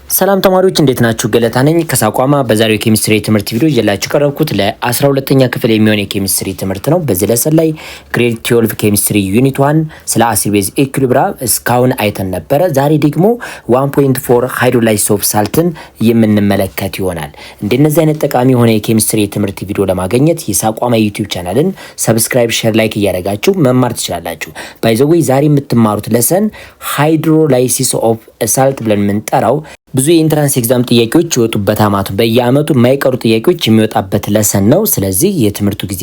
ሰላም ተማሪዎች እንዴት ናችሁ? ገለታ ነኝ ከሳቋማ። በዛሬው ኬሚስትሪ ትምህርት ቪዲዮ ይዤላችሁ ቀረብኩት ለ12ኛ ክፍል የሚሆን የኬሚስትሪ ትምህርት ነው። በዚህ ለሰን ላይ ግሬድ 12 ኬሚስትሪ ዩኒት 1 ስለ አሲድ ቤዝ ኢኩሊብሪየም እስካሁን አይተን ነበረ። ዛሬ ደግሞ 1.4 ሃይድሮላይሲስ ኦፍ ሳልትን የምንመለከት ይሆናል። እንደነዚህ አይነት ጠቃሚ የሆነ የኬሚስትሪ ትምህርት ቪዲዮ ለማግኘት የሳቋማ ዩቲዩብ ቻናልን ሰብስክራይብ፣ ሼር፣ ላይክ እያደረጋችሁ መማር ትችላላችሁ። ባይ ዘ ዌይ ዛሬ የምትማሩት ለሰን ሃይድሮላይሲስ ኦፍ ሳልት ብለን የምንጠራው ብዙ የኢንትራንስ ኤግዛም ጥያቄዎች ይወጡበት አማቱ በየአመቱ የማይቀሩ ጥያቄዎች የሚወጣበት ለሰን ነው። ስለዚህ የትምህርቱ ጊዜ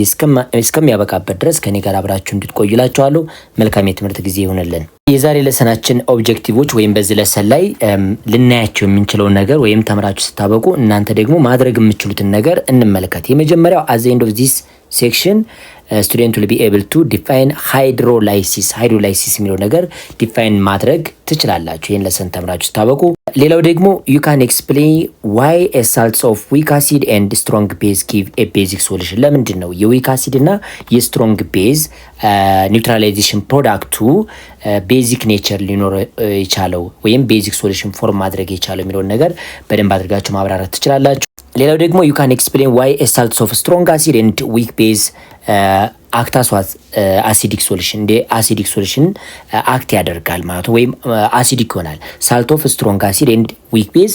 እስከሚያበቃበት ድረስ ከኔ ጋር አብራችሁ እንድትቆዩላችኋለሁ። መልካም የትምህርት ጊዜ ይሁንልን። የዛሬ ለሰናችን ኦብጀክቲቮች ወይም በዚህ ለሰን ላይ ልናያቸው የምንችለውን ነገር ወይም ተምራችሁ ስታበቁ እናንተ ደግሞ ማድረግ የምትችሉትን ነገር እንመለከት። የመጀመሪያው at the end of this section student will be able to define hydrolysis የሚለው ነገር ዲፋይን ማድረግ ትችላላችሁ ይሄን ለሰን ተምራችሁ ስታበቁ። ሌላው ደግሞ you can explain why a salts of weak acid and strong base give a basic solution። ለምንድን ነው የዊክ አሲድ እና የስትሮንግ ቤዝ ኒውትራላይዜሽን ፕሮዳክቱ ቤዚክ ኔቸር ሊኖር የቻለው ወይም ቤዚክ ሶሉሽን ፎርም ማድረግ የቻለው የሚለውን ነገር በደንብ አድርጋችሁ ማብራራት ትችላላችሁ። ሌላው ደግሞ you can explain why a salts of strong acid and weak base act as acidic solution እንደ አሲዲክ ሶሉሽን አክት ያደርጋል ማለት ወይም አሲዲክ ይሆናል። ሳልት ኦፍ ስትሮንግ አሲድ ኤንድ ዊክ ቤዝ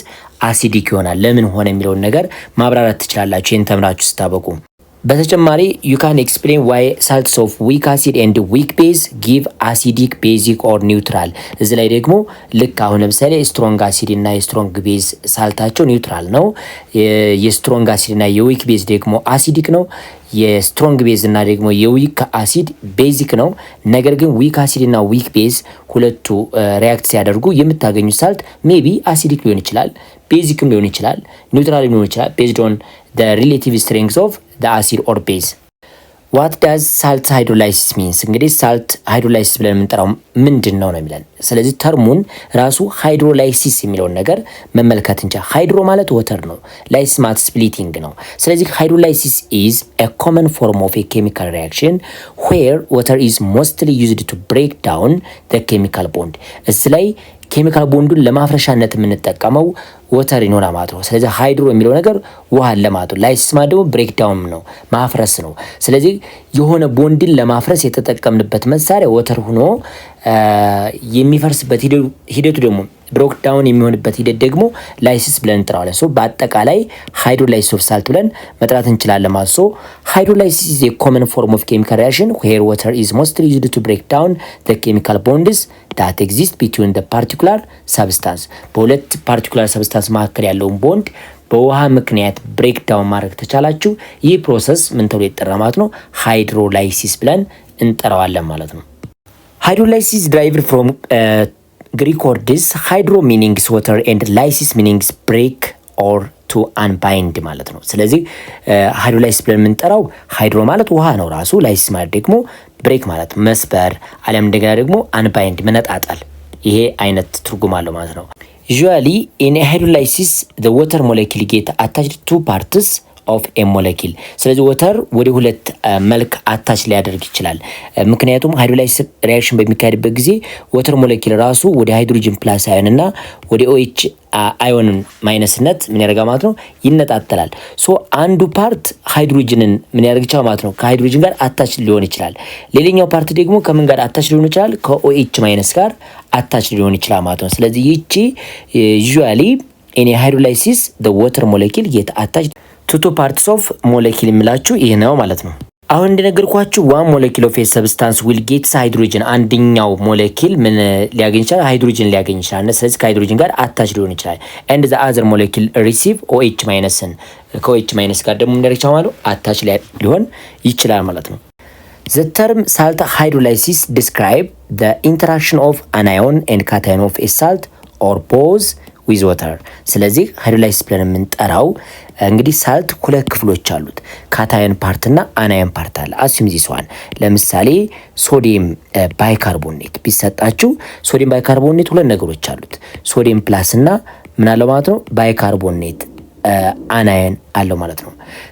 አሲዲክ ይሆናል ለምን ሆነ የሚለውን ነገር ማብራራት ትችላላችሁ ይሄን ተምራችሁ ስታበቁ። በተጨማሪ you can explain why salts of weak acid and weak base give acidic, basic or neutral። እዚህ ላይ ደግሞ ልክ አሁን ለምሳሌ ስትሮንግ አሲድ እና የስትሮንግ ቤዝ ሳልታቸው ኒውትራል ነው። የስትሮንግ አሲድ እና የዊክ ቤዝ ደግሞ አሲዲክ ነው። የስትሮንግ ቤዝ እና ደግሞ የዊክ አሲድ ቤዚክ ነው። ነገር ግን ዊክ አሲድ እና ዊክ ቤዝ ሁለቱ ሪያክት ሲያደርጉ የምታገኙት ሳልት ሜቢ አሲዲክ ሊሆን ይችላል፣ ቤዚክም ሊሆን ይችላል፣ ኒውትራል ሊሆን ይችላል based on the relative strength of the acid or base። what does salt hydrolysis means? እንግዲህ ሳልት ሃይድሮላይሲስ ብለን የምንጠራው ምንድን ነው ነው የሚለን። ስለዚህ ተርሙን ራሱ ሃይድሮላይሲስ የሚለውን ነገር መመልከት እንጂ ሃይድሮ ማለት ወተር ነው፣ ላይሲስ ማለት ስፕሊቲንግ ነው። ስለዚህ ሃይድሮላይሲስ is a common form of a chemical reaction where water is mostly used to break down the chemical bond። እዚህ ላይ ኬሚካል ቦንዱን ለማፍረሻነት የምንጠቀመው ወተር ይኖራል ማለት ነው። ስለዚህ ሃይድሮ የሚለው ነገር ውሃን ለማለት ነው። ላይሲስ ማለት ደግሞ ብሬክ ዳውን ነው፣ ማፍረስ ነው። ስለዚህ የሆነ ቦንድን ለማፍረስ የተጠቀምንበት መሳሪያ ወተር ሆኖ የሚፈርስበት ሂደቱ ደግሞ ብሮክ ዳውን የሚሆንበት ሂደት ደግሞ ላይሲስ ብለን እንጠራዋለን። ሶ በአጠቃላይ ሃይድሮላይሲስ ኦፍ ሳልት ብለን መጥራት እንችላለን ማለት ነው። ሃይድሮላይሲስ is a common form of chemical reaction where water is mostly used to break down the chemical bonds that exist between the particular substance። በሁለት ፓርቲኩላር ሰብስታንስ መካከል ያለውን ቦንድ በውሃ ምክንያት ብሬክ ዳውን ማድረግ ተቻላችሁ ይህ ፕሮሰስ ምን ተብሎ ይጠራል ማለት ነው? ሃይድሮላይሲስ ብለን እንጠራዋለን ማለት ነው። ሃይድሮላይሲስ derived from Greek words hydro meanings water and lysis meanings break or to unbind ማለት ነው። ስለዚህ ሃይድሮላይሲስ ብለን የምንጠራው ሃይድሮ ማለት ውሃ ነው ራሱ፣ ላይሲስ ማለት ደግሞ ብሬክ ማለት መስበር፣ አለም እንደገና ደግሞ አንባይንድ መነጣጣል፣ ይሄ አይነት ትርጉም አለው ማለት ነው። usually in a hydrolysis the water molecule get attached to parts of a molecule። ስለዚህ ወተር ወደ ሁለት መልክ አታች ሊያደርግ ይችላል። ምክንያቱም ሃይድሮላይሲስ ሪአክሽን በሚካሄድበት ጊዜ ወተር ሞሌኪል ራሱ ወደ ሃይድሮጅን ፕላስ አዮን እና ወደ OH አዮን ማይነስነት ምን ያደርጋል ማለት ነው? ይነጣጠላል። ሶ አንዱ ፓርት ሃይድሮጅንን ምን ያደርግ ይችላል ማለት ነው? ከሃይድሮጅን ጋር አታች ሊሆን ይችላል። ሌላኛው ፓርት ደግሞ ከምን ጋር አታች ሊሆን ይችላል? ከOH ማይነስ ጋር አታች ሊሆን ይችላል ማለት ነው። ስለዚህ ይቺ usually in a hydrolysis the water molecule get attached to two parts of molecule የሚላችሁ ይሄ ነው ማለት ነው። አሁን እንደነገርኳችሁ one molecule of a substance will get hydrogen አንደኛው ሞሌኪል ምን ሊያገኝ ይችላል? ሃይድሮጅን ሊያገኝ ይችላል። ስለዚህ ከሃይድሮጅን ጋር አታች ሊሆን ይችላል። and the other molecule receive OH ማይነስን ከOH ማይነስ ጋር ደግሞ ምን ያደርጋል ማለት አታች ሊሆን ይችላል ማለት ነው። The term salt hydrolysis describe the interaction of anion and cation of a salt or both with water። ስለዚህ ሃይድሮላይሲስ ብለን የምንጠራው እንግዲህ ሳልት ሁለት ክፍሎች አሉት፣ ካታየን ፓርት እና አናየን ፓርት አለ። አስዩም ዚስ ዋን ለምሳሌ ሶዲየም ባይካርቦኔት ቢሰጣችሁ ሶዲየም ባይካርቦኔት ሁለት ነገሮች አሉት፣ ሶዲየም ፕላስ እና ምን አለው ማለት ነው? ባይካርቦኔት አናየን አለው ማለት ነው።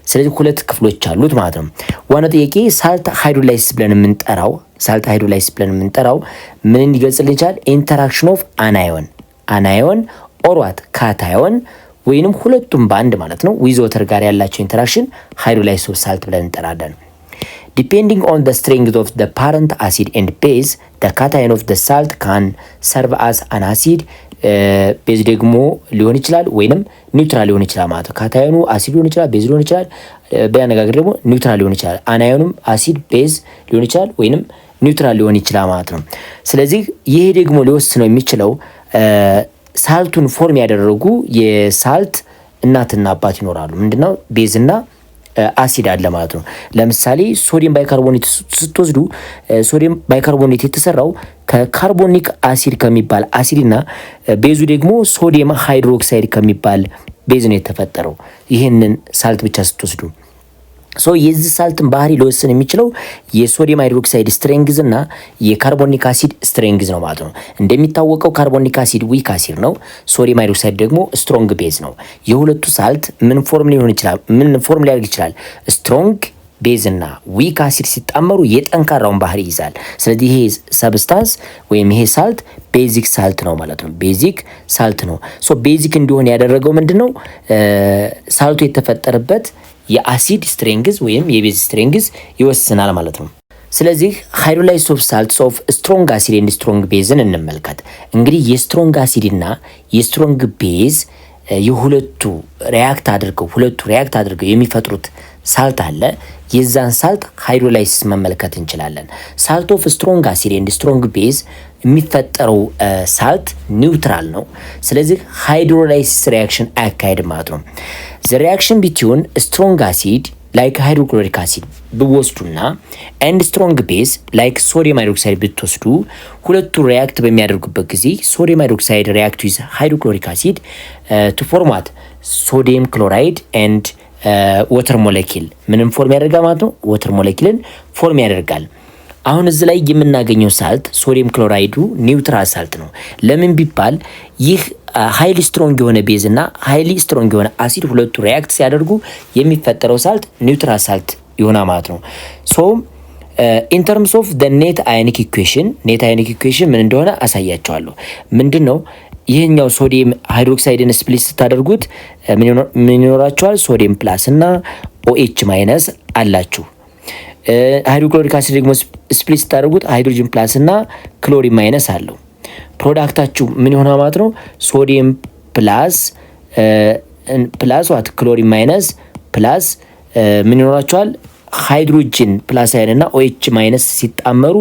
ስለዚህ ሁለት ክፍሎች አሉት ማለት ነው። ዋናው ጥያቄ ሳልት ሃይድሮላይሲስ ብለን የምንጠራው ምን እንዲገልጽልን ይችላል? ኢንተራክሽን ኦፍ አናዮን ኦር ዋት ካታዮን ወይንም ሁለቱም በአንድ ማለት ነው ዊዝ ወተር ጋር ያላቸው ኢንተራክሽን ሃይድሮላይዝድ ሶፍ ሳልት ብለን እንጠራለን። Depending on the strength of the parent acid and base, the cation of the salt can serve as an acid. ቤዝ ደግሞ ሊሆን ይችላል ወይንም ኒውትራል ሊሆን ይችላል ማለት ነው። ካታዮኑ አሲድ ሊሆን ይችላል፣ ቤዝ ሊሆን ይችላል። በአነጋገር ደግሞ ኒውትራል ሊሆን ይችላል። አናዮኑም አሲድ ቤዝ ሊሆን ይችላል ወይንም ኒውትራል ሊሆን ይችላል ማለት ነው። ስለዚህ ይሄ ደግሞ ሊወስነው የሚችለው ሳልቱን ፎርም ያደረጉ የሳልት እናትና አባት ይኖራሉ። ምንድነው ቤዝና አሲድ አለ ማለት ነው። ለምሳሌ ሶዲየም ባይካርቦኔት ስትወስዱ ሶዲየም ባይካርቦኔት የተሰራው ከካርቦኒክ አሲድ ከሚባል አሲድና ቤዙ ደግሞ ሶዲየም ሃይድሮክሳይድ ከሚባል ቤዝ ነው የተፈጠረው። ይህንን ሳልት ብቻ ስትወስዱ የዚህ ሳልትን ባህሪ ሊወስን የሚችለው የሶዲየም ሃይድሮክሳይድ ስትሬንግዝ እና የካርቦኒክ አሲድ ስትሬንግዝ ነው ማለት ነው። እንደሚታወቀው ካርቦኒክ አሲድ ዊክ አሲድ ነው፣ ሶዲየም ሃይድሮክሳይድ ደግሞ ስትሮንግ ቤዝ ነው። የሁለቱ ሳልት ምን ፎርም ሊሆን ይችላል? ምን ፎርም ሊያደርግ ይችላል? ስትሮንግ ቤዝ እና ዊክ አሲድ ሲጣመሩ የጠንካራውን ባህሪ ይዛል። ስለዚህ ይሄ ሰብስታንስ ወይም ይሄ ሳልት ቤዚክ ሳልት ነው ማለት ነው። ቤዚክ ሳልት ነው። ቤዚክ እንዲሆን ያደረገው ምንድነው? ሳልቱ የተፈጠረበት የአሲድ ስትሬንግዝ ወይም የቤዝ ስትሬንግዝ ይወስናል ማለት ነው። ስለዚህ ሃይድሮላይዝድ ሶፍ ሳልትስ ኦፍ ስትሮንግ አሲድ ኤንድ ስትሮንግ ቤዝን እንመልከት። እንግዲህ የስትሮንግ አሲድ እና የስትሮንግ ቤዝ የሁለቱ ሪያክት አድርገው የሚፈጥሩት ሳልት አለ። የዛን ሳልት ሃይድሮላይሲስ መመልከት እንችላለን። ሳልት ኦፍ ስትሮንግ አሲድ ኤንድ ስትሮንግ ቤዝ የሚፈጠረው ሳልት ኒውትራል ነው። ስለዚህ ሃይድሮላይሲስ ሪያክሽን አያካሄድም ማለት ነው። ዘ ሪያክሽን ቢትዊን ስትሮንግ አሲድ ላይክ ሃይድሮክሎሪክ አሲድ ብወስዱና ኤንድ ስትሮንግ ቤዝ ላይክ ሶዲየም ሃይድሮክሳይድ ብትወስዱ ሁለቱ ሪያክት በሚያደርጉበት ጊዜ ሶዲየም ሃይድሮክሳይድ ሪያክት ዊዝ ሃይድሮክሎሪክ አሲድ ቱ ፎርም ዋት ሶዲየም ክሎራይድ ኤንድ ወተር ሞለኪል ምንም ፎርም ያደርጋል ማለት ነው። ወተር ሞለኪልን ፎርም ያደርጋል። አሁን እዚህ ላይ የምናገኘው ሳልት ሶዲየም ክሎራይዱ ኒውትራል ሳልት ነው። ለምን ቢባል ይህ ሃይሊ ስትሮንግ የሆነ ቤዝ እና ሃይሊ ስትሮንግ የሆነ አሲድ ሁለቱ ሪያክት ሲያደርጉ የሚፈጠረው ሳልት ኒውትራል ሳልት ይሆናል ማለት ነው። ኢን ተርምስ ኦፍ ዘ ኔት አዮኒክ ኢኩዌሽን ምን እንደሆነ አሳያቸዋለሁ። ምንድነው ይህኛው ሶዲየም ሃይድሮክሳይድን ስፕሊት ስታደርጉት ምን ይኖራቸዋል? ሶዲየም ፕላስ እና ኦኤች ማይነስ አላችሁ። ሃይድሮክሎሪክ አሲድ ደግሞ ስፕሊት ስታደርጉት ሃይድሮጅን ፕላስ እና ክሎሪን ማይነስ አለው። ፕሮዳክታችሁ ምን ይሆናል ማለት ነው? ሶዲየም ፕላስ ዋት ክሎሪን ማይነስ ፕላስ ምን ይኖራቸዋል? ሃይድሮጅን ፕላስ አይን እና ኦኤች ማይነስ ሲጣመሩ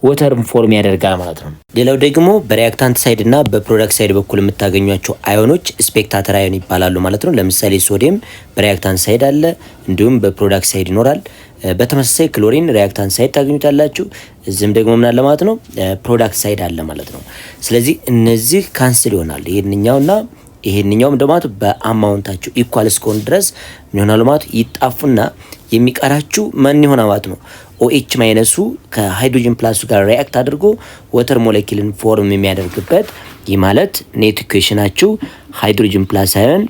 ወተርን ፎርም ያደርጋል ማለት ነው። ሌላው ደግሞ በሪያክታንት ሳይድ እና በፕሮዳክት ሳይድ በኩል የምታገኟቸው አዮኖች ስፔክታተር አዮን ይባላሉ ማለት ነው። ለምሳሌ ሶዲየም በሪያክታንት ሳይድ አለ፣ እንዲሁም በፕሮዳክት ሳይድ ይኖራል። በተመሳሳይ ክሎሪን ሪያክታንት ሳይድ ታገኙታላችሁ። እዚህም ደግሞ ምን አለ ማለት ነው? ፕሮዳክት ሳይድ አለ ማለት ነው። ስለዚህ እነዚህ ካንስል ይሆናል። ይሄንኛውም ደግሞ በአማውንታቸው ኢኳል እስከሆነ ድረስ ምን ይሆናል ማለት ይጣፉና የሚቀራችሁ ማን ይሆናል ማለት ነው? ኦኤች ማይነሱ ከሃይድሮጅን ፕላሱ ጋር ሪአክት አድርጎ ወተር ሞለኪልን ፎርም የሚያደርግበት ይህ ማለት ኔት ኢኩዌሽናችሁ ሃይድሮጅን ፕላስ አዮን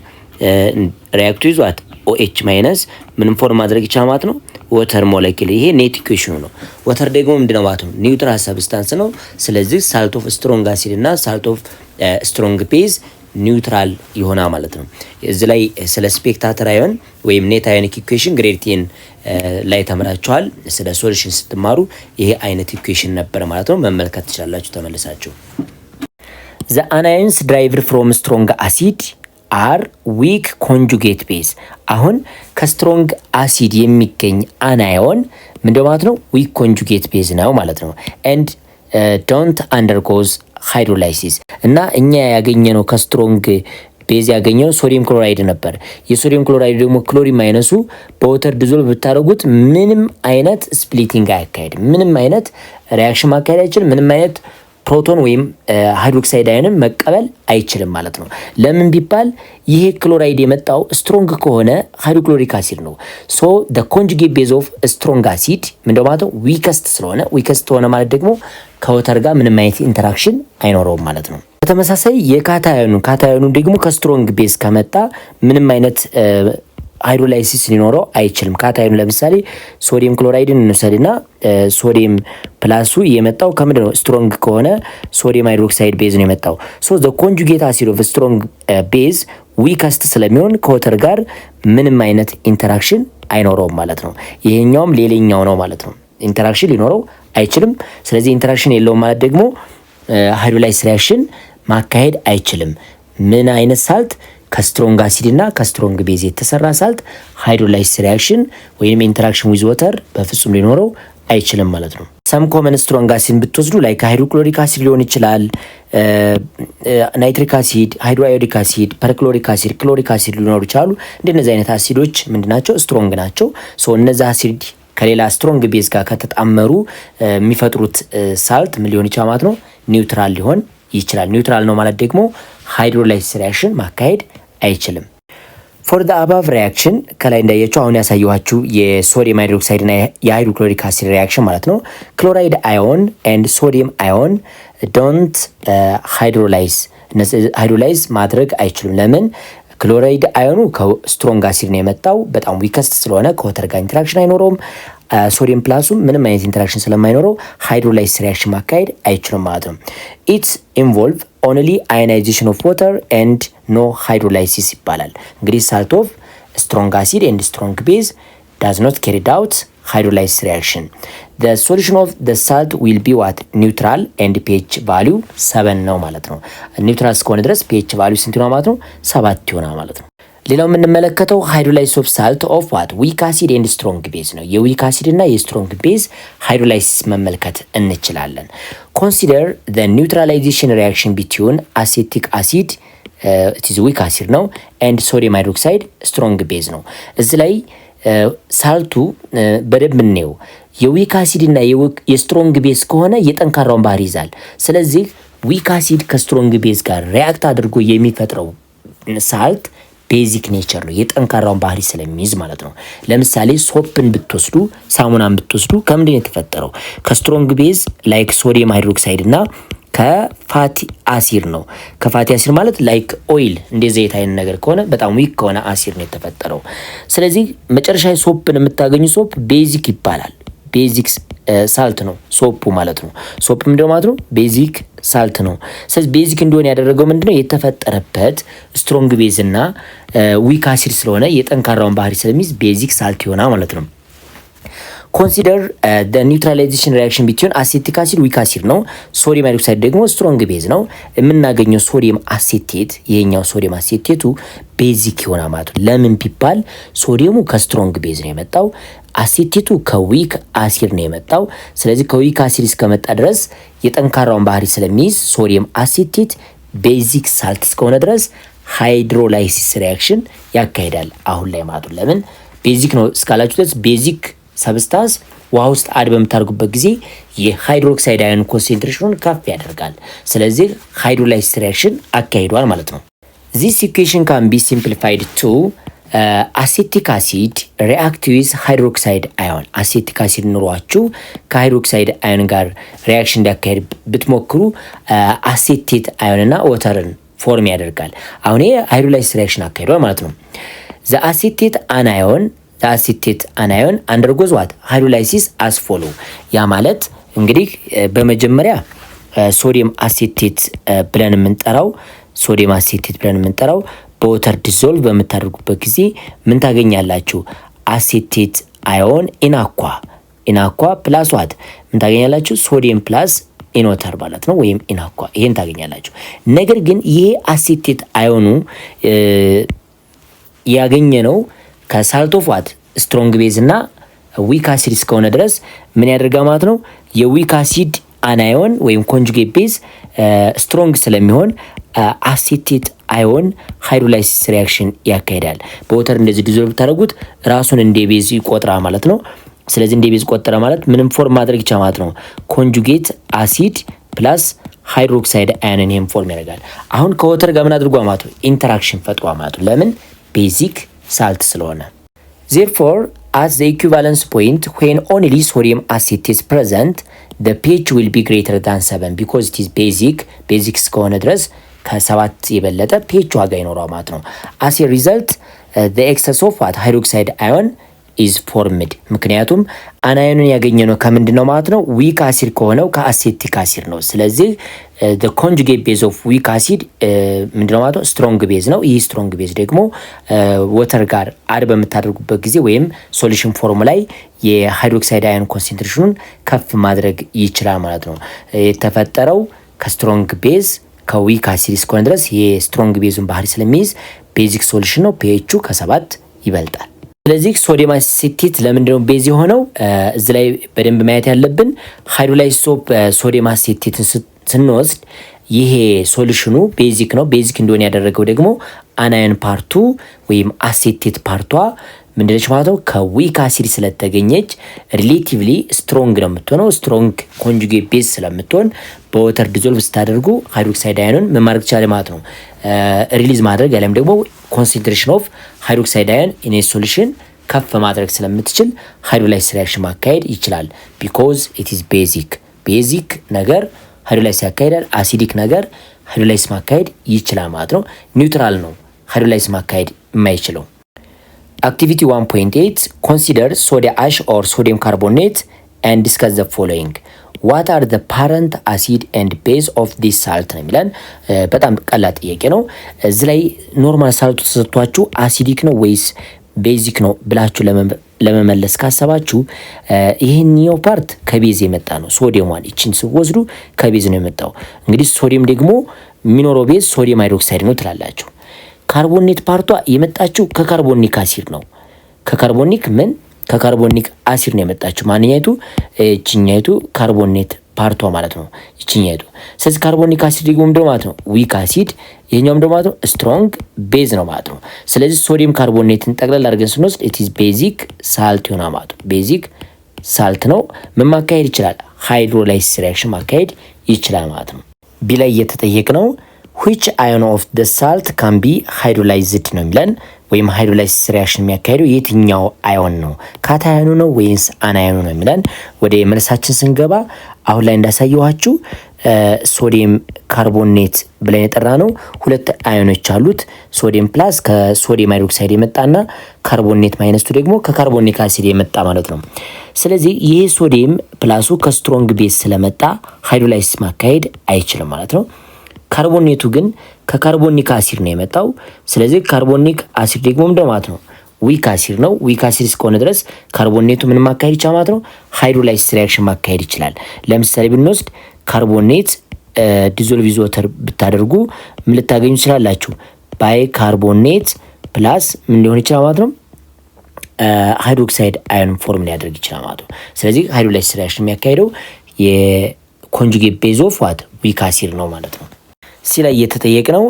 ሪአክቱ ይዟት ኦኤች ማይነስ ምንም ፎርም ማድረግ ይቻላል ማለት ነው ወተር ሞለኪል። ይሄ ኔት ኢኩዌሽኑ ነው። ወተር ደግሞ ምንድነው ማለት ነው? ኒውትራል ሰብስታንስ ነው። ስለዚህ ሳልት ኦፍ ስትሮንግ አሲድ እና ሳልት ኦፍ ስትሮንግ ቤዝ ኒውትራል ይሆናል ማለት ነው። እዚህ ላይ ስለ ስፔክታተር አዮን ወይም ኔት አዮኒክ ኢኩዌሽን ግሬድ 10 ላይ ተምራችኋል። ስለ ሶሉሽን ስትማሩ ይሄ አይነት ኢኩዌሽን ነበር ማለት ነው። መመልከት ትችላላችሁ ተመልሳችሁ። ዘ አናዮንስ ድራይቭድ ፍሮም ስትሮንግ አሲድ አር ዊክ ኮንጁጌት ቤዝ። አሁን ከስትሮንግ አሲድ የሚገኝ አናዮን ምንድነው ማለት ነው? ዊክ ኮንጁጌት ቤዝ ነው ማለት ነው። ኤንድ ዶንት አንደርጎዝ ሃይድሮላይሲስ እና እኛ ያገኘነው ከስትሮንግ ቤዝ ያገኘነው ሶዲየም ክሎራይድ ነበር። የሶዲየም ክሎራይድ ደግሞ ክሎሪን ማይነሱ በወተር ዲዞልቭ ብታደርጉት ምንም አይነት ስፕሊቲንግ አያካሄድም። ምንም አይነት ሪያክሽን ማካሄድ አይችልም። ምንም አይነት ፕሮቶን ወይም ሃይድሮክሳይድ አዮንን መቀበል አይችልም ማለት ነው። ለምን ቢባል ይሄ ክሎራይድ የመጣው ስትሮንግ ከሆነ ሃይድሮክሎሪክ አሲድ ነው። ሶ the conjugate base of strong acid ምንድነው ማለት ነው? ዊከስት ስለሆነ ዊከስት ሆነ ማለት ደግሞ ከወተር ጋር ምንም አይነት ኢንተራክሽን አይኖረውም ማለት ነው። በተመሳሳይ የካታዮኑ ደግሞ ከስትሮንግ ቤዝ ከመጣ ምንም አይነት ሃይድሮላይሲስ ሊኖረው አይችልም። ካታዮኑ ለምሳሌ ሶዲየም ክሎራይድን እንውሰድና ሶዲየም ፕላሱ የመጣው ከምንድን ነው? ስትሮንግ ከሆነ ሶዲየም ሃይድሮክሳይድ ቤዝ ነው የመጣው። ሶ ዘ ኮንጁጌት አሲድ ኦፍ ስትሮንግ ቤዝ ዊከስት ስለሚሆን ከወተር ጋር ምንም አይነት ኢንተራክሽን አይኖረውም ማለት ነው። ይሄኛውም ሌላኛው ነው ማለት ነው። ኢንተራክሽን ሊኖረው አይችልም። ስለዚህ ኢንተራክሽን የለውም ማለት ደግሞ ሃይድሮላይሲስ ሪያክሽን ማካሄድ አይችልም። ምን አይነት ሳልት? ከስትሮንግ አሲድ እና ከስትሮንግ ቤዝ የተሰራ ሳልት ሃይድሮላይሲስ ሪያክሽን ወይም ኢንተራክሽን ዊዝ ወተር በፍጹም ሊኖረው አይችልም ማለት ነው። ሰም ኮመን ስትሮንግ አሲድን ብትወስዱ ላይክ ሃይድሮክሎሪክ አሲድ ሊሆን ይችላል፣ ናይትሪክ አሲድ፣ ሃይድሮአዮዲክ አሲድ፣ ፐርክሎሪክ አሲድ፣ ክሎሪክ አሲድ ሊኖሩ ይችላሉ። እንደነዚህ አይነት አሲዶች ምንድናቸው? ስትሮንግ ናቸው። ሶ እነዚህ አሲድ ከሌላ ስትሮንግ ቤዝ ጋር ከተጣመሩ የሚፈጥሩት ሳልት ምን ሊሆን ይችላል ማለት ነው? ኒውትራል ሊሆን ይችላል። ኒውትራል ነው ማለት ደግሞ ሃይድሮላይሲስ ሪያክሽን ማካሄድ አይችልም። ፎር ዘ አባቭ ሪያክሽን ከላይ እንዳያችሁ አሁን ያሳየኋችሁ የሶዲየም ሃይድሮክሳይድ እና የሃይድሮክሎሪክ አሲድ ሪያክሽን ማለት ክሎራይድ አዮን ኤንድ ሶዲየም አዮን ዶንት ሃይድሮላይዝ ማድረግ አይችሉም። ለምን? ክሎራይድ አዮኑ ከስትሮንግ አሲድ ነው የመጣው፣ በጣም ዊከስት ስለሆነ ከወተር ጋር ኢንተራክሽን አይኖረውም። ሶዲየም ፕላሱም ምንም አይነት ኢንተራክሽን ስለማይኖረው ሃይድሮላይሲስ ሪያክሽን ማካሄድ አይችልም ማለት ነው። ኢትስ ኢንቮልቭ ኦንሊ አዮናይዜሽን ኦፍ ዋተር ኤንድ ኖ ሃይድሮላይሲስ ይባላል። እንግዲህ ሳልት ኦፍ ስትሮንግ አሲድ ኤንድ ስትሮንግ ቤዝ ዳዝ ኖት ካሪድ አውት ሃይድሮላይሲስ ሪያክሽን the solution of the salt will be what? neutral and pH value 7 ነው ማለት ነው። ኒውትራል እስከሆነ ድረስ pH value ስንት ነው ማለት ነው? 7 ይሆናል ማለት ነው። ሌላው የምንመለከተው ሃይድሮላይሲስ ኦፍ ሳልት ኦፍ ዋት? ዊክ አሲድ ኤንድ ስትሮንግ ቤዝ ነው። የዊክ አሲድ እና የስትሮንግ ቤዝ ሃይድሮላይሲስ መመልከት እንችላለን። ኮንሲደር the neutralization reaction between acetic acid it is weak acid ነው and sodium hydroxide strong base ነው። እዚህ ላይ ሳልቱ በደንብ እንየው። የዊክ አሲድ እና የስትሮንግ ቤዝ ከሆነ የጠንካራውን ባህሪ ይዛል። ስለዚህ ዊክ አሲድ ከስትሮንግ ቤዝ ጋር ሪያክት አድርጎ የሚፈጥረው ሳልት ቤዚክ ኔቸር ነው፣ የጠንካራውን ባህሪ ስለሚይዝ ማለት ነው። ለምሳሌ ሶፕን ብትወስዱ፣ ሳሙናን ብትወስዱ ከምንድን ነው የተፈጠረው? ከስትሮንግ ቤዝ ላይክ ሶዲየም ሃይድሮክሳይድ እና ከፋቲ አሲድ ነው። ከፋቲ አሲድ ማለት ላይክ ኦይል እንደ ዘይት አይነት ነገር ከሆነ በጣም ዊክ ከሆነ አሲድ ነው የተፈጠረው። ስለዚህ መጨረሻ ሶፕን የምታገኙ ሶፕ ቤዚክ ይባላል። ቤዚክ ሳልት ነው ሶፑ ማለት ነው። ሶፕ ምንድነው ማለት ነው? ቤዚክ ሳልት ነው። ስለዚህ ቤዚክ እንደሆነ ያደረገው ምንድነው? የተፈጠረበት ስትሮንግ ቤዝ እና ዊክ አሲድ ስለሆነ የጠንካራውን ባህሪ ስለሚይዝ ቤዚክ ሳልት ይሆናል ማለት ነው። ኮንሲደር the neutralization reaction between acetic acid ዊክ አሲድ ነው። ሶዲየም ሃይድሮክሳይድ ደግሞ ስትሮንግ ቤዝ ነው። የምናገኘው ሶዲየም አሴቴት፣ ይሄኛው ሶዲየም አሴቴቱ ቤዚክ ይሆናል ማለት ነው። ለምን ቢባል ሶዲየሙ ከስትሮንግ ቤዝ ነው የመጣው፣ አሴቴቱ ከዊክ አሲድ ነው የመጣው። ስለዚህ ከዊክ አሲድ እስከመጣ ድረስ የጠንካራውን ባህሪ ስለሚይዝ ሶዲየም አሴቴት ቤዚክ ሳልት እስከሆነ ድረስ ሃይድሮላይሲስ ሪያክሽን ያካሂዳል አሁን ላይ ማለት ነው። ለምን ቤዚክ ነው እስካላችሁ ድረስ ቤዚክ ሰብስታንስ ውሃ ውስጥ አድ በምታደርጉበት ጊዜ የሃይድሮክሳይድ አዮን ኮንሴንትሬሽኑን ከፍ ያደርጋል። ስለዚህ ሃይድሮላይሲስ ሪያክሽን አካሂዷል ማለት ነው። ዚስ ኢኩዌሽን ካን ቢ ሲምፕሊፋይድ ቱ አሴቲክ አሲድ ሪአክት ዊዝ ሃይድሮክሳይድ አዮን። አሴቲክ አሲድ ኑሯችሁ ከሃይድሮክሳይድ አዮን ጋር ሪያክሽን እንዲያካሄድ ብትሞክሩ አሴቴት አዮንና ወተርን ፎርም ያደርጋል። አሁን ይሄ ሃይድሮላይሲስ ሪያክሽን አካሂዷል ማለት ነው። ዘ አሴቴት አናዮን አሴቴት አናዮን አንደርጎዝ ዋት ሃይድሮላይሲስ አስፎሎ። ያ ማለት እንግዲህ በመጀመሪያ ሶዲየም አሴቴት ብለን የምንጠራው በወተር ዲዞልቭ በምታደርጉበት ጊዜ ምን ታገኛላችሁ? አሴቴት አዮን ኢናኳ ፕላስ ዋት ምን ታገኛላችሁ? ሶዲየም ፕላስ ኢኖተር ማለት ነው፣ ወይም ኢናኳ ይሄን ታገኛላችሁ። ነገር ግን ይሄ አሴቴት አዮኑ ያገኘ ነው ከሳልት ኦፍ ዋት ስትሮንግ ቤዝ እና ዊክ አሲድ እስከሆነ ድረስ ምን ያደርጋ ማለት ነው? የዊክ አሲድ አናዮን ወይም ኮንጁጌት ቤዝ ስትሮንግ ስለሚሆን አሴቴት አዮን ሃይድሮላይሲስ ሪያክሽን ያካሂዳል። በወተር እንደዚህ ዲዞልቭ ብታደርጉት ራሱን እንደ ቤዝ ይቆጥራል ማለት ነው። ስለዚህ እንደ ቤዝ ቆጠረ ማለት ምንም ፎርም ማድረግ ይቻላል ማለት ነው። ኮንጁጌት አሲድ ፕላስ ሃይድሮክሳይድ አዮንን ይሄን ፎርም ያደርጋል። አሁን ከወተር ጋር ምን አድርጓ ማለት ነው? ኢንተራክሽን ፈጥሯ ማለት ነው። ለምን? ቤዚክ ሳልት ስለሆነ። therefore at the equivalence point when only sodium acetate is present the pH will be greater than 7 because it is basic እስከሆነ ድረስ ከ7 የበለጠ pH ዋጋ ይኖረዋል ማለት ነው። as a result the excess of what hydroxide ion is formed ምክንያቱም አናዮኑን ያገኘነው ከምንድነው ማለት ነው ዊክ አሲድ ከሆነው ከአሴቲክ አሲድ ነው። ስለዚህ the conjugate base of weak acid ምንድነው ማለት ነው ስትሮንግ ቤዝ ነው። ይህ ስትሮንግ ቤዝ ደግሞ ወተር ጋር አድ በምታደርጉበት ጊዜ ወይም ሶሉሽን ፎርም ላይ የሃይድሮክሳይድ አዮን ኮንሰንትሬሽኑን ከፍ ማድረግ ይችላል ማለት ነው። የተፈጠረው ከስትሮንግ ቤዝ ከዊክ አሲድ እስከሆነ ድረስ የስትሮንግ ቤዙን ባህሪ ስለሚይዝ ቤዚክ ሶሉሽን ነው። ፒኤቹ ከ7 ይበልጣል። ስለዚህ ሶዲየም አሴቴት ለምንድነው ቤዝ የሆነው? እዚህ ላይ በደንብ ማየት ያለብን ሃይድሮላይዝድ ኦፍ ሶዲየም አሴቴትን ስንወስድ ይሄ ሶሉሽኑ ቤዚክ ነው። ቤዚክ እንደሆነ ያደረገው ደግሞ አናዮን ፓርቱ ወይም አሴቴት ፓርቷ ምንድነች ማለት ነው ከዊክ አሲድ ስለተገኘች ሪሌቲቭሊ ስትሮንግ ነው የምትሆነው። ስትሮንግ ኮንጁጌት ቤዝ ስለምትሆን በወተር ዲዞልቭ ስታደርጉ ሃይድሮክሳይድ አዮንን መማረክ ይችላል ማለት ነው። ሪሊዝ ማድረግ ያለም ደግሞ ኮንሰንትሬሽን ኦፍ ሃይድሮክሳይድ አዮን ኢን ሶሉሽን ከፍ ማድረግ ስለምትችል ሃይድሮላይሲስ ሪአክሽን ማካሄድ ይችላል። ቢኮዝ ኢት ኢዝ ቤዚክ ነገር ሃይድሮላይሲስ ያካሄዳል። አሲዲክ ነገር ሃይድሮላይሲስ ማካሄድ ይችላል ማለት ነው። ኒውትራል ነው ሃይድሮላይሲስ ማካሄድ የማይችለው። Activity 1.8 consider soda ash or sodium carbonate and discuss the following. What are the parent acid and base of this salt ነው የሚለን። በጣም ቀላል ጥያቄ ነው። እዚህ ላይ ኖርማል ሳልቱ ተሰጥቷችሁ አሲዲክ ነው ወይስ ቤዚክ ነው ብላችሁ ለመመለስ ካሰባችሁ ይሄኛው ፓርት ከቤዝ የመጣ ነው። ሶዲየሟን እቺን ስወስዱ ከቤዝ ነው የመጣው። እንግዲህ ሶዲየም ደግሞ የሚኖረው ቤዝ ሶዲየም ሃይድሮክሳይድ ነው ትላላችሁ። ካርቦኔት ፓርቷ የመጣችው ከካርቦኒክ አሲድ ነው። ከካርቦኒክ አሲድ ነው የመጣችው። ማንኛይቱ እቺኛይቱ ካርቦኔት ፓርቷ ማለት ነው እቺኛይቱ። ስለዚህ ካርቦኒክ አሲድ ደግሞ ምንድነው ማለት ነው ዊክ አሲድ፣ ይሄኛውም ደግሞ ማለት ነው ስትሮንግ ቤዝ ነው ማለት ነው። ስለዚህ ሶዲየም ካርቦኔትን ጠቅላላ አድርገን ስንወስድ ኢት ኢዝ ቤዚክ ሳልት ይሆናል ማለት ነው። ቤዚክ ሳልት ነው። ምን ማካሄድ ይችላል? ሃይድሮላይሲስ ሪአክሽን ማካሄድ ይችላል ማለት ነው። ቢ ላይ እየተጠየቅነው which ion of the salt can be hydrolyzed ነው የሚለን ወይም ሃይድሮላይሲስ ሪአክሽን የሚያካሄደው የትኛው አዮን ነው? ካታዮኑ ነው ወይስ አናዮኑ ነው የሚለን። ወደ መልሳችን ስንገባ አሁን ላይ እንዳሳየኋችሁ ሶዲየም ካርቦኔት ብለን የጠራ ነው ሁለት አዮኖች አሉት። ሶዲየም ፕላስ ከሶዲየም ሃይድሮክሳይድ የመጣና ካርቦኔት ማይነስቱ ደግሞ ከካርቦኒክ አሲድ የመጣ ማለት ነው። ስለዚህ ይሄ ሶዲየም ፕላሱ ከስትሮንግ ቤዝ ስለመጣ ሃይድሮላይሲስ ማካሄድ አይችልም ማለት ነው። ካርቦኔቱ ግን ከካርቦኒክ አሲድ ነው የመጣው። ስለዚህ ካርቦኒክ አሲድ ደግሞ ምንድነው ማለት ነው ዊክ አሲድ ነው። ዊክ አሲድ እስከሆነ ድረስ ካርቦኔቱ ምን ማካሄድ ይችላል ማለት ነው ሃይድሮላይሲስ ሪአክሽን ማካሄድ ይችላል። ለምሳሌ ብንወስድ ካርቦኔት ዲዞልቭ ወተር ብታደርጉ ምን ልታገኙ ይችላላችሁ? ባይ ካርቦኔት ፕላስ ምን ሊሆን ይችላል ማለት ነው ሃይድሮክሳይድ አዮን ፎርም ሊያደርግ ይችላል ማለት ነው። ስለዚህ ሃይድሮላይሲስ ሪአክሽን የሚያካሄደው የኮንጁጌት ቤዝ ኦፍ ዋት ዊክ አሲድ ነው ማለት ነው። ሲ ላይ የተጠየቅነው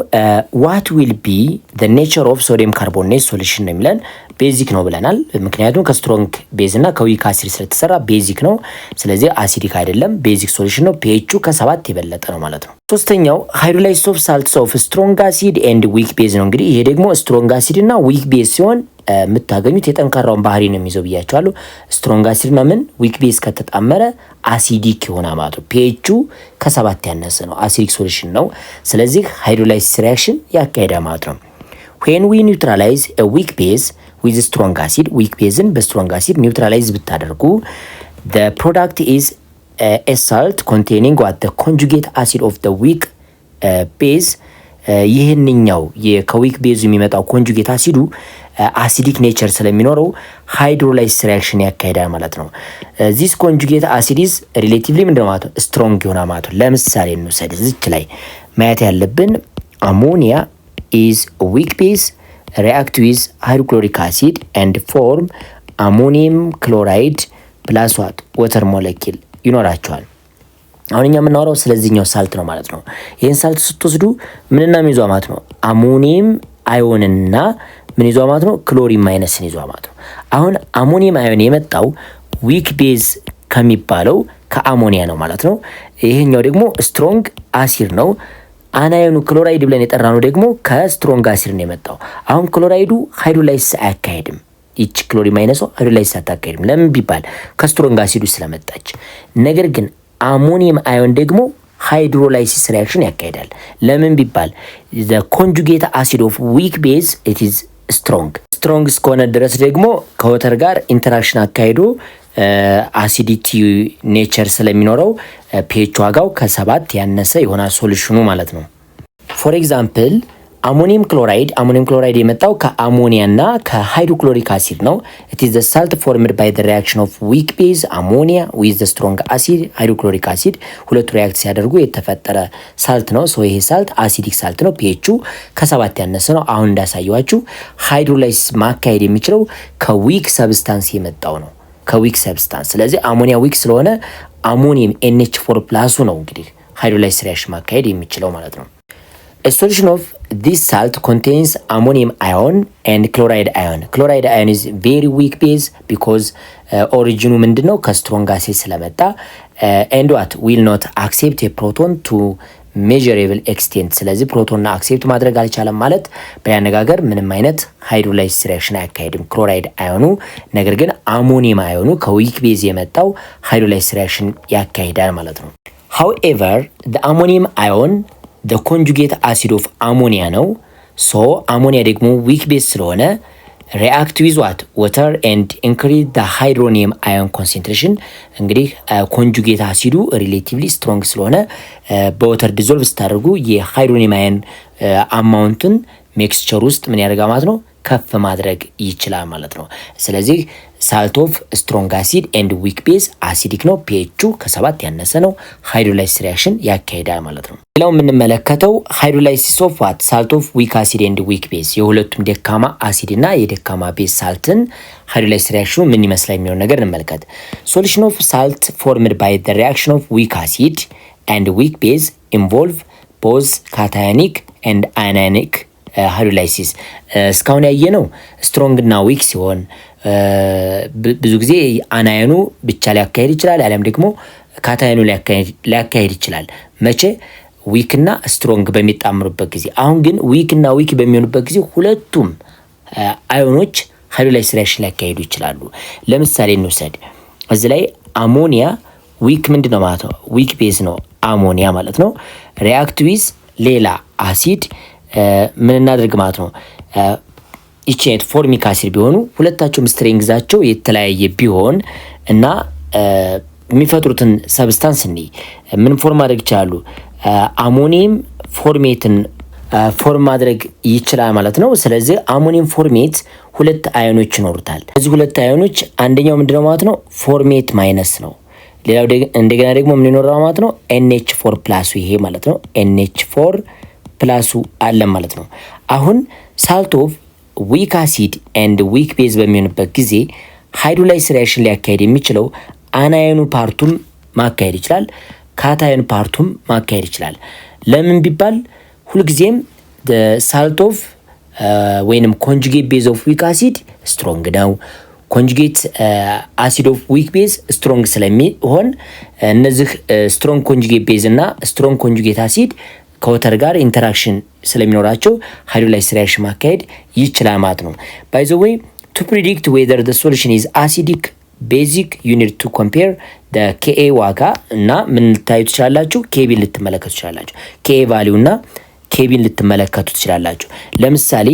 ዋት ዊል ቢ ዘ ኔቸር ኦፍ ሶዲየም ካርቦኔት ሶሉሽን ነው የሚለን። ቤዚክ ነው ብለናል። ምክንያቱም ከስትሮንግ ቤዝ እና ከዊክ አሲድ ስለተሰራ ቤዚክ ነው። ስለዚህ አሲዲክ አይደለም፣ ቤዚክ ሶሉሽን ነው። ፒኤቹ ከ7 የበለጠ ነው ማለት ነው። ሶስተኛው ሃይድሮላይሲስ ኦፍ ሳልትስ ኦፍ ስትሮንግ አሲድ ኤንድ ዊክ ቤዝ ነው። እንግዲህ ይሄ ደግሞ ስትሮንግ አሲድ እና ዊክ ቤዝ ሲሆን የምታገኙት የጠንካራውን ባህሪ ነው የሚይዘው ብያቸዋለሁ። ስትሮንግ አሲድ እና ምን ዊክ ቤዝ ከተጣመረ አሲዲክ ይሆናል ማለት ነው። ፒኤቹ ከ7 ያነሰ ነው፣ አሲዲክ ሶሉሽን ነው። ስለዚህ ሃይድሮላይሲስ ሪአክሽን ያካሄዳል ማለት ነው። when we neutralize a weak base with strong acid weak baseን በስትሮንግ አሲድ ኒውትራላይዝ ብታደርጉ the product is a salt containing what the conjugate acid of the weak base ይህንኛው ከዊክ ቤዙ የሚመጣው ኮንጁጌት አሲዱ አሲዲክ ኔቸር ስለሚኖረው ሃይድሮላይሲስ ሪአክሽን ያካሄዳል ማለት ነው። ዚስ ኮንጁጌት አሲድ ኢዝ ሪሌቲቭሊ ምንድነው ማለት ነው ስትሮንግ ይሆናል ማለት ነው። ለምሳሌ እንውሰድ። እዚች ላይ ማየት ያለብን አሞኒያ is a weak base react with hydrochloric acid and form ammonium chloride plus what water molecule ይኖራቸዋል። አሁን እኛ የምናወራው ስለዚህኛው ሳልት ነው ማለት ነው። ይሄን ሳልት ስትወስዱ ምንና ምን ይዟ ማለት ነው አሞኒየም አዮንና ምን ይዟ ማለት ነው ክሎሪን ማይነስን ይዟ ማለት ነው። አሁን አሞኒየም አዮን የመጣው ዊክ ቤዝ ከሚባለው ከአሞኒያ ነው ማለት ነው። ይሄኛው ደግሞ ስትሮንግ አሲድ ነው። አናዮኑ ክሎራይድ ብለን የጠራነው ደግሞ ከስትሮንግ አሲድ ነው የመጣው። አሁን ክሎራይዱ ሃይድሮላይሲስ አያካሄድም። ይች ክሎሪን ማይነሷ ሃይድሮላይሲስ አታካሄድም። ለምን ቢባል ከስትሮንግ አሲዱ ስለመጣች። ነገር ግን አሞኒየም አዮን ደግሞ ሃይድሮላይሲስ ሪአክሽን ያካሄዳል። ለምን ቢባል the conjugate acid of weak base it is ስትሮንግ እስከሆነ ድረስ ደግሞ ከወተር ጋር ኢንተራክሽን አካሂዶ አሲዲቲ ኔቸር ስለሚኖረው ፒኤች ዋጋው ከ7 ያነሰ ይሆናል ሶሉሽኑ ማለት ነው። ፎር ኤግዛምፕል አሞኒየም ክሎራይድ የመጣው ከአሞኒያ እና ከሃይድሮክሎሪክ አሲድ ነው። ኢት ኢዝ ዘ ሳልት ፎርምድ ባይ ዘ ሪአክሽን ኦፍ ዊክ ቤዝ አሞኒያ ዊዝ ዘ ስትሮንግ አሲድ ሃይድሮክሎሪክ አሲድ። ሁለቱ ሪአክት ሲያደርጉ የተፈጠረ ሳልት ነው። ሶ ይሄ ሳልት አሲዲክ ሳልት ነው። ፒኤቹ ከ7 ያነሰ ነው። አሁን እንዳሳየዋችሁ ሃይድሮላይሲስ ማካሄድ የሚችለው ከዊክ ሰብስታንስ የመጣው ነው። ከዊክ ሰብስታንስ። ስለዚህ አሞኒያ ዊክ ስለሆነ አሞኒየም NH4 ፕላሱ ነው እንግዲህ ሃይድሮላይሲስ ሪአክሽን ማካሄድ የሚችለው ማለት ነው። A solution of this salt contains ammonium ion and chloride ion. Chloride ion is very weak base because originu ምንድነው ከስትሮንግ አሲድ ስለመጣ and what will not accept a proton to measurable extent። ስለዚህ ፕሮቶንና አክሴፕት ማድረግ አልቻለም ማለት በያነጋገር ምንም አይነት ሃይድሮላይሲስ ሪአክሽን አያካሄድም ክሎራይድ አዮኑ። ነገር ግን አሞኒየም አዮኑ ከዊክ ቤዝ የመጣው ሃይድሮላይሲስ ሪአክሽን ያካሂዳል ማለት ነው። however the ammonium ion the conjugate acid of ammonia ነው። ሶ አሞኒያ ደግሞ ዊክ ቤዝ ስለሆነ react with what water and increase the hydronium ion concentration። እንግዲህ ኮንጁጌት አሲዱ ሪሌቲቭሊ ስትሮንግ ስለሆነ በወተር ዲዞልቭ ስታደርጉ የሃይድሮኒየም አየን አማውንትን ሜክስቸር ውስጥ ምን ያደርጋል ማለት ነው ከፍ ማድረግ ይችላል ማለት ነው። ስለዚህ ሳልት ኦፍ ስትሮንግ አሲድ ኤንድ ዊክ ቤዝ አሲዲክ ነው። ፒኤቹ ከ7 ያነሰ ነው። ሃይድሮላይሲስ ሪአክሽን ያካሂዳል ማለት ነው። ሌላው የምንመለከተው ሃይድሮላይሲስ ኦፍ ዋት ሳልት ኦፍ ዊክ አሲድ ኤንድ ዊክ ቤዝ የሁለቱም ደካማ አሲድ እና የደካማ ቤዝ ሳልትን ሃይድሮላይሲስ ሪአክሽኑ ምን ይመስላል የሚለውን ነገር እንመልከት። ሶሉሽን ኦፍ ሳልት ፎርምድ ባይ ዘ ሪአክሽን ኦፍ ዊክ አሲድ ኤንድ ዊክ ቤዝ ኢንቮልቭ ቦዝ ካታዮኒክ ኤንድ አናዮኒክ ሃይድሮላይሲስ። እስካሁን ያየነው ስትሮንግ እና ዊክ ሲሆን ብዙ ጊዜ አናዮኑ ብቻ ሊያካሄድ ይችላል፣ አሊያም ደግሞ ካታዮኑ ሊያካሄድ ይችላል። መቼ? ዊክ እና ስትሮንግ በሚጣምሩበት ጊዜ። አሁን ግን ዊክ እና ዊክ በሚሆኑበት ጊዜ ሁለቱም አዮኖች ሃይድሮላይሲስ ሪአክሽን ሊያካሄዱ ይችላሉ። ለምሳሌ እንውሰድ። እዚህ ላይ አሞኒያ ዊክ ምንድነው ማለት ነው? ዊክ ቤዝ ነው አሞኒያ ማለት ነው። ሪአክት ዊዝ ሌላ አሲድ ምን እናደርግ ማለት ነው? ኢቼት ፎርሚክ አሲድ ቢሆኑ ሁለታቸውም ስትሬንግዛቸው የተለያየ ቢሆን እና የሚፈጥሩትን ሰብስታንስ ምን ፎርም ማድረግ ይችላሉ? አሞኒየም ፎርሜትን ፎርም ማድረግ ይችላል ማለት ነው። ስለዚህ አሞኒየም ፎርሜት ሁለት አዮኖች ይኖሩታል። እዚህ ሁለት አዮኖች አንደኛው ምንድነው ማለት ነው? ፎርሜት ማይነስ ነው። ሌላው እንደገና ደግሞ ምን ይኖራል ማለት ነው? NH4 ፕላሱ ይሄ ማለት ነው። NH4 ፕላሱ አለ ማለት ነው። አሁን ሳልት ኦፍ ዊክ አሲድ ኤንድ ዊክ ቤዝ በሚሆንበት ጊዜ ሃይድሮላይሲስ ሪአክሽን ሊያካሄድ የሚችለው አናዮኑ ፓርቱም ማካሄድ ይችላል፣ ካታዮን ፓርቱም ማካሄድ ይችላል። ለምን ቢባል ሁልጊዜም ሳልት ኦፍ ወይንም ኮንጁጌት ቤዝ ኦፍ ዊክ አሲድ ስትሮንግ ነው። ኮንጁጌት አሲድ ኦፍ ዊክ ቤዝ ስትሮንግ ስለሚሆን እነዚህ ስትሮንግ ኮንጁጌት ቤዝ እና ስትሮንግ ኮንጁጌት አሲድ ከወተር ጋር ኢንተራክሽን ስለሚኖራቸው ሃይድሮላይሲስ ሪአክሽን ማካሄድ ይችላል ማለት ነው። ባይ ዘ ዌይ ቱ ፕሪዲክት ዌዘር ዘ ሶሉሽን ኢዝ አሲዲክ ቤዚክ ዩ ኒድ ቱ ኮምፔር ዘ KA ዋጋ እና ምን ልታዩ ትችላላችሁ? ኬቢን ልትመለከቱ ትችላላችሁ። KA ቫልዩ እና ኬቢን ልትመለከቱ ትችላላችሁ። ለምሳሌ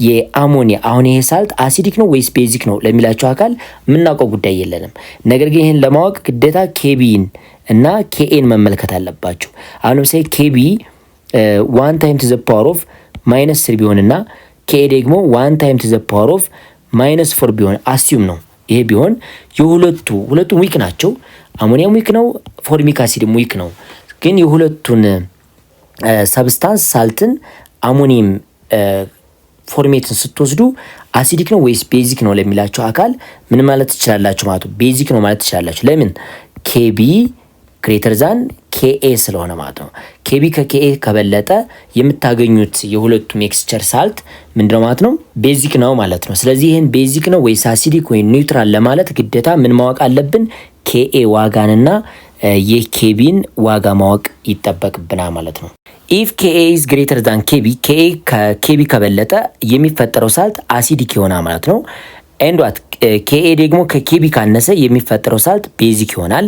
የአሞኒያ አሁን ይሄ ሳልት አሲዲክ ነው ወይስ ቤዚክ ነው ለሚላችሁ አካል የምናውቀው ጉዳይ የለንም። ነገር ግን ይህን ለማወቅ ግዴታ ኬቢን እና KAን መመልከት አለባችሁ። አሁን ለምሳሌ ኬቢ 1 ታይም ቱ ዘ ፓወር ኦፍ -3 ቢሆንና KA ደግሞ 1 ታይም ቱ ዘ ፓወር ኦፍ -4 ቢሆን አስዩም ነው። ይሄ ቢሆን ሁለቱም ዊክ ናቸው። አሞኒያም ዊክ ነው፣ ፎርሚክ አሲድም ዊክ ነው። ግን የሁለቱን ሰብስታንስ ሳልትን አሞኒየም ፎርሜትን ስትወስዱ አሲዲክ ነው ወይስ ቤዚክ ነው ለሚላችሁ አካል ምን ማለት ትችላላችሁ ማለት ነው? ቤዚክ ነው ማለት ትችላላችሁ። ለምን? KB ግሬተር ዛን KA ስለሆነ ማለት ነው። KB ከKA ከበለጠ የምታገኙት የሁለቱ ሜክስቸር ሳልት ምንድነው ማለት ነው? ቤዚክ ነው ማለት ነው። ስለዚህ ይሄን ቤዚክ ነው ወይስ አሲዲክ ወይ ኒውትራል ለማለት ግዴታ ምን ማወቅ አለብን? KA ዋጋንና የኬቢን ዋጋ ማወቅ ይጠበቅብናል ማለት ነው። ኢፍ KA is greater than KB KA ከKB ከበለጠ የሚፈጠረው ሳልት አሲዲክ ይሆናል ማለት ነው። ኤንድ ዋት ኬኤ ደግሞ ከኬቢ ካነሰ የሚፈጠረው ሳልት ቤዚክ ይሆናል።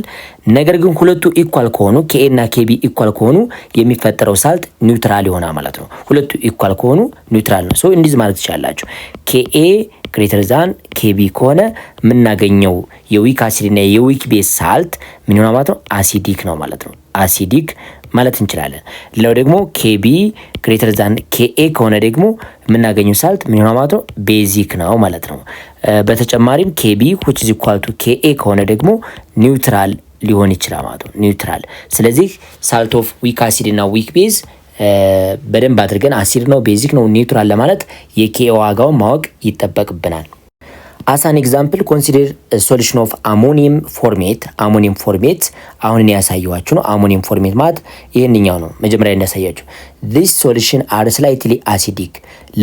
ነገር ግን ሁለቱ ኢኳል ከሆኑ ኬኤ እና ኬቢ ኢኳል ከሆኑ የሚፈጠረው ሳልት ኒውትራል ይሆናል ማለት ነው። ሁለቱ ኢኳል ከሆኑ ኒውትራል ነው። ሶ እንዲህ ማለት ትችላላችሁ። ኬኤ ግሬተር ዛን ኬቢ ከሆነ የምናገኘው የዊክ አሲድ እና የዊክ ቤዝ ሳልት ምን ይሆናል ማለት ነው? አሲዲክ ነው ማለት ነው። አሲዲክ ማለት እንችላለን። ሌላው ደግሞ ኬቢ ግሬተር ዛን ኬኤ ከሆነ ደግሞ የምናገኘው ሳልት ምን ይሆናል ማለት ነው? ቤዚክ ነው ማለት ነው። በተጨማሪም ኬቢ which is equal to ኬኤ ከሆነ ደግሞ ኒውትራል ሊሆን ይችላል ማለት ነው። ኒውትራል። ስለዚህ ሳልት ኦፍ ዊክ አሲድ እና ዊክ ቤዝ በደንብ አድርገን አሲድ ነው ቤዚክ ነው ኒውትራል ለማለት የኬኤ ዋጋውን ማወቅ ይጠበቅብናል። አስ አን ኤግዛምፕል ኮንሲደር ሶሉሽን ኦፍ አሞኒየም ፎርሜት። አሞኒየም ፎርሜት አሁን እኔ ያሳየኋችሁ ነው። አሞኒየም ፎርሜት ማለት ይህንኛው ነው። መጀመሪያ እንዳሳያችሁ this solution are slightly acidic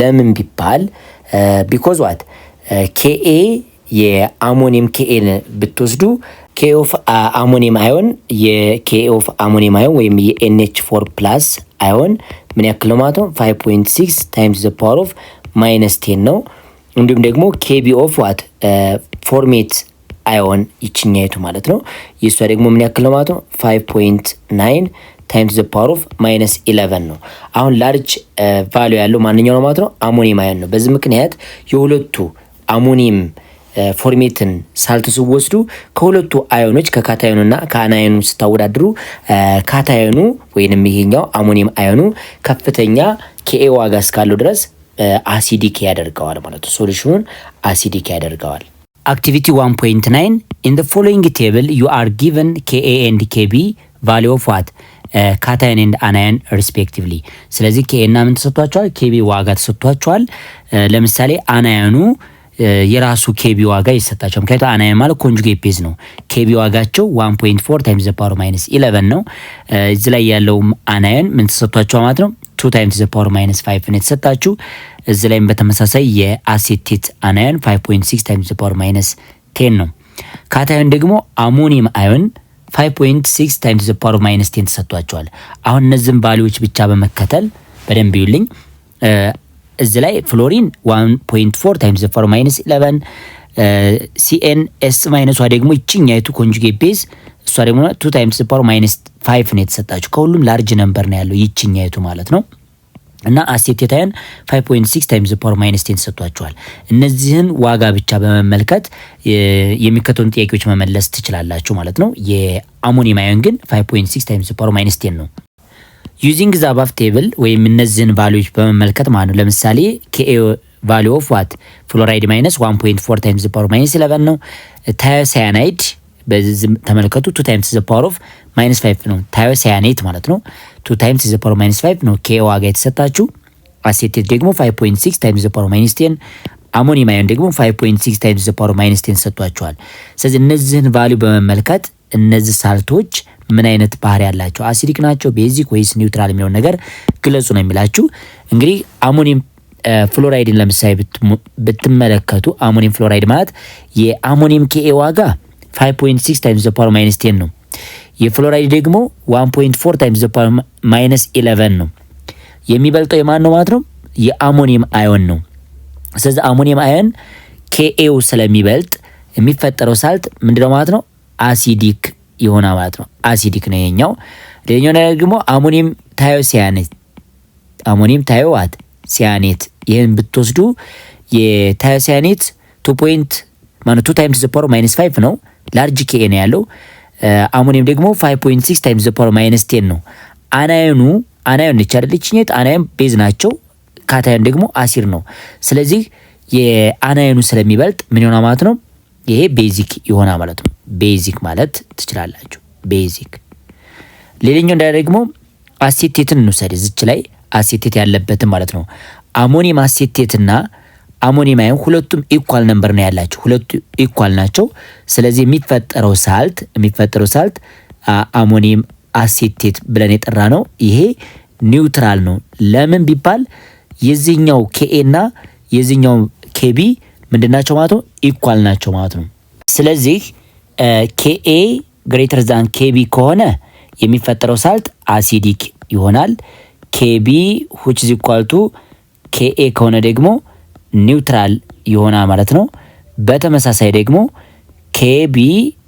ለምን ቢባል because what ኬኤ የአሞኒየም ኬኤን ብትወስዱ ኬ ኦፍ አሞኒየም አዮን የኬ ኦፍ አሞኒየም አዮን ወይም የኤንኤች4 ፕላስ አዮን ምን ያክል ነው ማለት ነው? 5.6 ታይምስ ዘ ፓወር ኦፍ -10 ነው። እንዲሁም ደግሞ ኬቢ ኦፍ ዋት ፎርሜት አዮን ይችኛይቱ ማለት ነው። የእሷ ደግሞ ምን ያክል ነው ማለት ነው? 5.9 ታይምስ ዘ ፓወር ኦፍ -11 ነው። አሁን ላርጅ ቫልዩ ያለው ማንኛው ነው ማለት ነው? አሞኒየም አዮን ነው። በዚህ ምክንያት የሁለቱ አሞኒየም ፎርሜትን ሳልት ስወስዱ ከሁለቱ አዮኖች ከካታዮኑና ከአናዮኑ ስታወዳድሩ ካታዮኑ ወይንም ይሄኛው አሞኒየም አዮኑ ከፍተኛ ኬኤ ዋጋ እስካለው ድረስ አሲዲክ ያደርገዋል ማለት ነው። ሶሉሽኑን አሲዲክ ያደርገዋል። አክቲቪቲ 1.9 in the following table you are given Ka and Kb value of what ካታዮን and አናዮን respectively። ስለዚህ Ka እና ምን ተሰጥቷቸዋል? Kb ዋጋ ተሰጥቷቸዋል። ለምሳሌ አናዮኑ የራሱ ኬቢ ዋጋ ይሰጣቸው። ምክንያቱም አናዮን ማለት ኮንጁጌት ቤዝ ነው። ኬቢ ዋጋቸው 1.4 ታይምስ ዘ ፓወር -11 ነው። እዚህ ላይ ያለው አናዮን ምን ተሰጥቷቸው ማለት ነው? 2 ታይምስ ዘ ፓወር -5 ነው የተሰጣችሁ። እዚህ ላይም በተመሳሳይ የአሴቴት አናዮን 5.6 ታይምስ ዘ ፓወር -10 ነው። ካታዮን ደግሞ አሞኒየም አዮን 5.6 ታይምስ ዘ ፓወር -10 ተሰጥቷቸዋል። አሁን እነዚህን ቫልዩዎች ብቻ በመከተል በደንብ ይዩልኝ። እዚህ ላይ ፍሎሪን 1.4 ታይምስ ዘ ፓወር -11 ሲኤን ኤስ ማይነሷ ደግሞ ይችኛይቱ ኮንጁጌት ቤዝ እሷ ደግሞ 2 ታይምስ ዘ ፓወር -5 ነው የተሰጣችሁ። ከሁሉም ላርጅ ነምበር ነው ያለው ይችኛይቱ ማለት ነው። እና አሴቴት አዮን 5.6 ታይምስ ዘ ፓወር -10 ተሰጥቷቸዋል። እነዚህን ዋጋ ብቻ በመመልከት የሚከተሉን ጥያቄዎች መመለስ ትችላላችሁ ማለት ነው። የአሞኒየም አዮን ግን 5.6 ታይምስ ዘ ፓወር -10 ነው። ዩዚንግ ዘ አባቭ ቴብል ወይም እነዚህን ቫልዩዎች በመመልከት ማለት ነው። ለምሳሌ ኬኤ ቫልዩ ኦፍ ዋት ፍሎራይድ -1.4 ታይምስ ዘ ፓወር -11 ነው። ታዮሳያናይድ በዚህ ተመልከቱ 2 ታይምስ ዘ ፓወር ኦፍ -5 ነው። ታዮሳያኔት ማለት ነው 2 ታይምስ ዘ ፓወር -5 ነው ኬኤ ዋጋ የተሰጣችሁ። አሴቴት ደግሞ 5.6 ታይምስ ዘ ፓወር -10፣ አሞኒየም አዮን ደግሞ 5.6 ታይምስ ዘ ፓወር -10 ሰጥቷቸዋል። ስለዚህ እነዚህን ቫልዩ በመመልከት እነዚህ ሳልቶች ምን አይነት ባህሪ ያላቸው አሲዲክ ናቸው ቤዚክ ወይስ ኒውትራል የሚለው ነገር ግለጹ ነው የሚላችሁ። እንግዲህ አሞኒየም ፍሎራይድን ለምሳሌ ብትመለከቱ አሞኒየም ፍሎራይድ ማለት የአሞኒየም ኬኤ ዋጋ 5.6 ታይምስ ዘ ፓወር -10 ነው። የፍሎራይድ ደግሞ 1.4 ታይምስ ዘ ፓወር -11 ነው። የሚበልጠው የማን ነው ማለት ነው? የአሞኒየም አዮን ነው። ስለዚህ አሞኒየም አዮን ኬኤው ስለሚበልጥ የሚፈጠረው ሳልት ምንድነው ማለት ነው? አሲዲክ ይሆናል ማለት ነው። አሲዲክ ነው የኛው። ሌላኛው ደግሞ አሞኒየም ታዮሲያኔት አሞኒየም ታዮዋት ሲያኔት ይሄን ብትወስዱ የታዮሲያኔት 2 ታይምስ ዘ ፓወር -5 ነው። ላርጅ ኬኤ ነው ያለው። አሞኒየም ደግሞ 5.6 ታይምስ ዘ ፓወር -10 ነው። አናዮን ነች አይደል? ይችኛት አናዮን ቤዝ ናቸው። ካታዮን ደግሞ አሲድ ነው። ስለዚህ የአናዮኑ ስለሚበልጥ ምን ይሆናል ማለት ነው? ይሄ ቤዚክ ይሆናል ማለት ነው። ቤዚክ ማለት ትችላላችሁ። ቤዚክ። ሌላኛው ደግሞ አሴቴትን እንውሰድ። እዚች ላይ አሴቴት ያለበትን ማለት ነው። አሞኒየም አሴቴትና አሞኒየም አዮን ሁለቱም ኢኳል ነምበር ነው ያላቸው። ሁለቱ ኢኳል ናቸው። ስለዚህ የሚፈጠረው ሳልት አሞኒየም አሴቴት ብለን የጠራ ነው። ይሄ ኒውትራል ነው። ለምን ቢባል የዚህኛው ኬኤ እና የዚህኛው ኬቢ ምንድናቸው ማለት ነው? ኢኳል ናቸው ማለት ነው። ስለዚህ ኬኤ ግሬተር ዛን ኬቢ ከሆነ የሚፈጠረው ሳልት አሲዲክ ይሆናል። ኬቢ which is equal to ኬኤ ከሆነ ደግሞ ኒውትራል ይሆናል ማለት ነው። በተመሳሳይ ደግሞ KB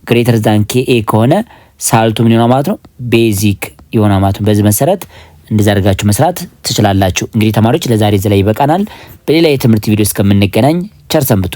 ግሬተር ዛን KA ከሆነ ሳልቱ ምን ይሆናል ማለት ነው? ቤዚክ ይሆናል ማለት ነው። በዚህ መሰረት እንደዛ አድርጋችሁ መስራት ትችላላችሁ። እንግዲህ ተማሪዎች ለዛሬ እዚህ ላይ ይበቃናል። በሌላ የትምህርት ቪዲዮ እስከምንገናኝ ቸር ሰንብቱ።